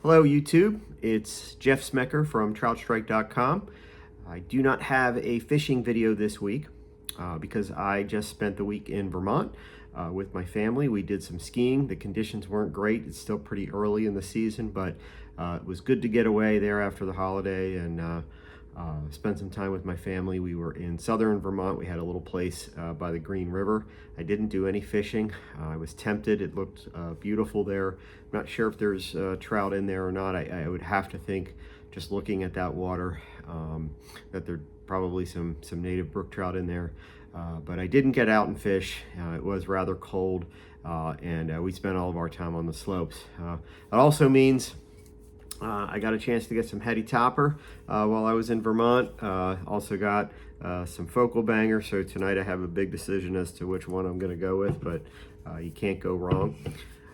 Hello YouTube, it's Jeff Smecker from troutstrike.com. I do not have a fishing video this week because I just spent the week in Vermont with my family. We did some skiing. The conditions weren't great. It's still pretty early in the season, but it was good to get away there after the holiday and spend some time with my family. We were in southern Vermont. We had a little place by the Green River. I didn't do any fishing. I was tempted. It looked beautiful there. I'm not sure if there's trout in there or not. I would have to think, just looking at that water, that there'd probably some native brook trout in there. But I didn't get out and fish. It was rather cold, and we spent all of our time on the slopes. It also means I got a chance to get some heady topper while I was in Vermont. Also got some focal banger, so tonight I have a big decision as to which one I'm going to go with, but you can't go wrong.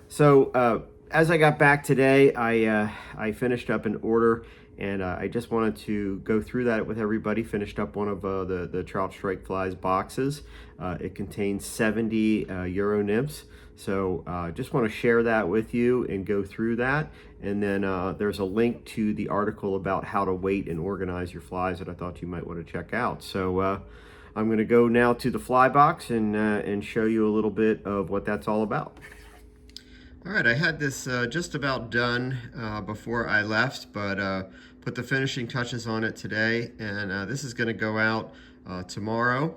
So as I got back today, I finished up an order, and I just wanted to go through that with everybody. Finished up one of the Trout Strike Flies boxes. It contains 70 Euro nymphs. So just want to share that with you and go through that. And then there's a link to the article about how to weight and organize your flies that I thought you might want to check out. So I'm going to go now to the fly box and show you a little bit of what that's all about. All right, I had this just about done before I left, but put the finishing touches on it today, and this is going to go out tomorrow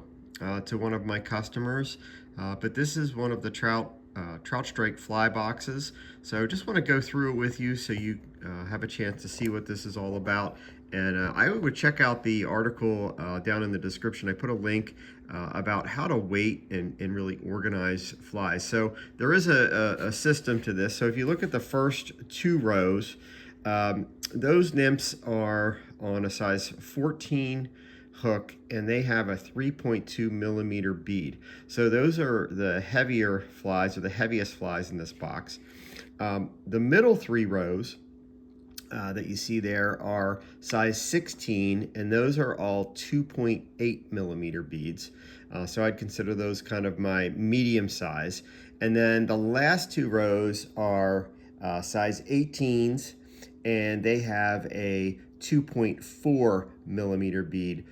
to one of my customers. But this is one of the Trout Strike fly boxes, so just want to go through it with you so you have a chance to see what this is all about. And I would check out the article down in the description. I put a link about how to weight and really organize flies. So there is a system to this. So if you look at the first two rows, those nymphs are on a size 14 hook, and they have a 3.2 millimeter bead. So those are the heavier flies, or the heaviest flies in this box. The middle three rows that you see there are size 16, and those are all 2.8 millimeter beads. So I'd consider those kind of my medium size. And then the last two rows are size 18s, and they have a 2.4 millimeter bead.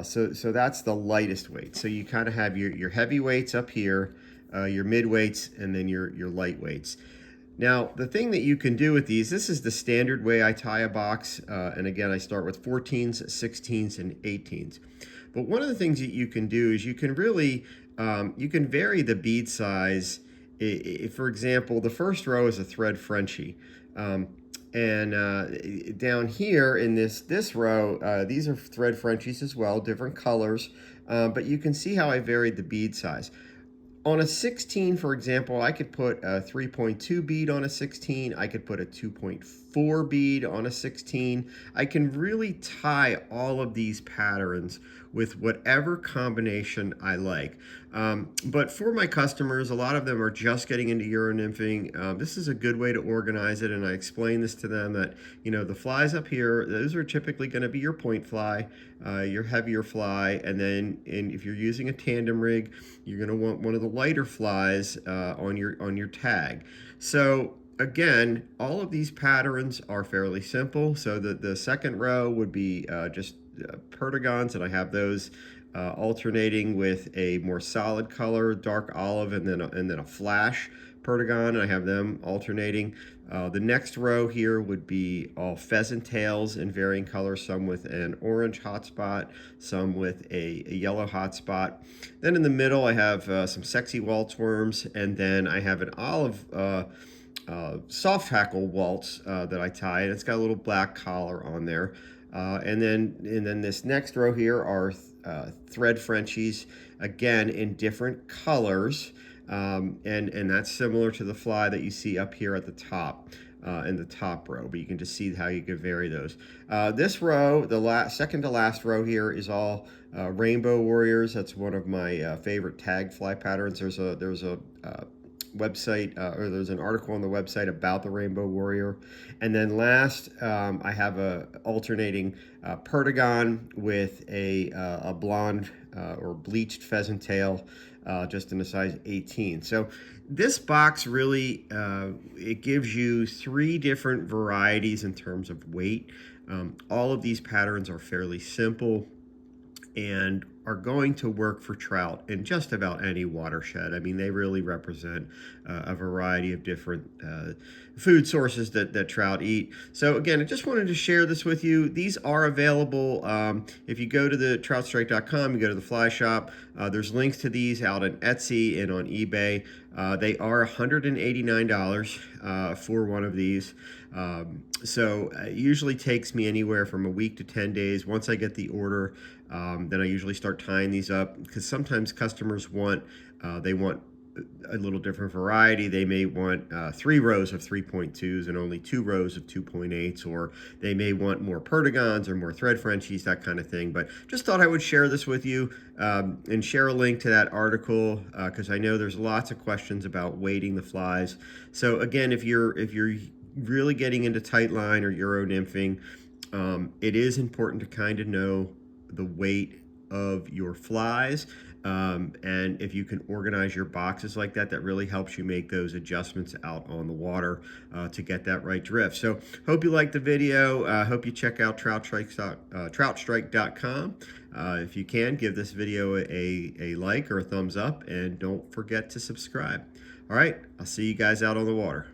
So that's the lightest weight. So you kind of have your heavy weights up here, your mid weights, and then your light weights. Now, the thing that you can do with these, this is the standard way I tie a box. And again, I start with 14s, 16s, and 18s. But one of the things that you can do is you can really, you can vary the bead size. For example, the first row is a thread Frenchie. And down here in this row, these are thread Frenchies as well, different colors, but you can see how I varied the bead size. On a 16, for example, I could put a 3.2 bead on a 16. I could put a 2.4 bead on a 16. I can really tie all of these patterns with whatever combination I like. But for my customers, a lot of them are just getting into Euro nymphing. This is a good way to organize it, and I explain this to them that, you know, the flies up here, those are typically going to be your point fly, your heavier fly, and then if you're using a tandem rig, you're going to want one of the lighter flies on your tag. So again, all of these patterns are fairly simple. So the second row would be just perdigons, and I have those alternating with a more solid color, dark olive, and then a flash perdigon, and I have them alternating. The next row here would be all pheasant tails in varying colors, some with an orange hotspot, some with a yellow hotspot. Then in the middle, I have some sexy waltz worms, and then I have an olive soft hackle waltz that I tie, and it's got a little black collar on there. And then this next row here are thread Frenchies, again in different colors, and that's similar to the fly that you see up here at the top, in the top row, but you can just see how you can vary those. This row, the second to last row here, is all Rainbow Warriors. That's one of my favorite tag fly patterns. There's a website, or there's an article on the website about the Rainbow Warrior. And then last, I have a alternating perdigon with a blonde or bleached pheasant tail, just in a size 18. So this box really, it gives you 3 different varieties in terms of weight. All of these patterns are fairly simple and are going to work for trout in just about any watershed. I mean, they really represent a variety of different food sources that trout eat. So again, I just wanted to share this with you. These are available. If you go to the troutstrike.com, you go to the fly shop, there's links to these out on Etsy and on eBay. They are $189 for one of these. So it usually takes me anywhere from a week to 10 days. Once I get the order, then I usually start tying these up, because sometimes customers want, they want a little different variety. They may want 3 rows of 3.2s and only 2 rows of 2.8s, or they may want more perdigons or more thread Frenchies, that kind of thing. But just thought I would share this with you, and share a link to that article, because I know there's lots of questions about weighting the flies. So again, if you're really getting into tightline or Euro nymphing, it is important to kind of know the weight of your flies. And if you can organize your boxes like that, that really helps you make those adjustments out on the water to get that right drift. So hope you liked the video. Hope you check out troutstrike.com. If you can, give this video a like or a thumbs up, and don't forget to subscribe. All right, I'll see you guys out on the water.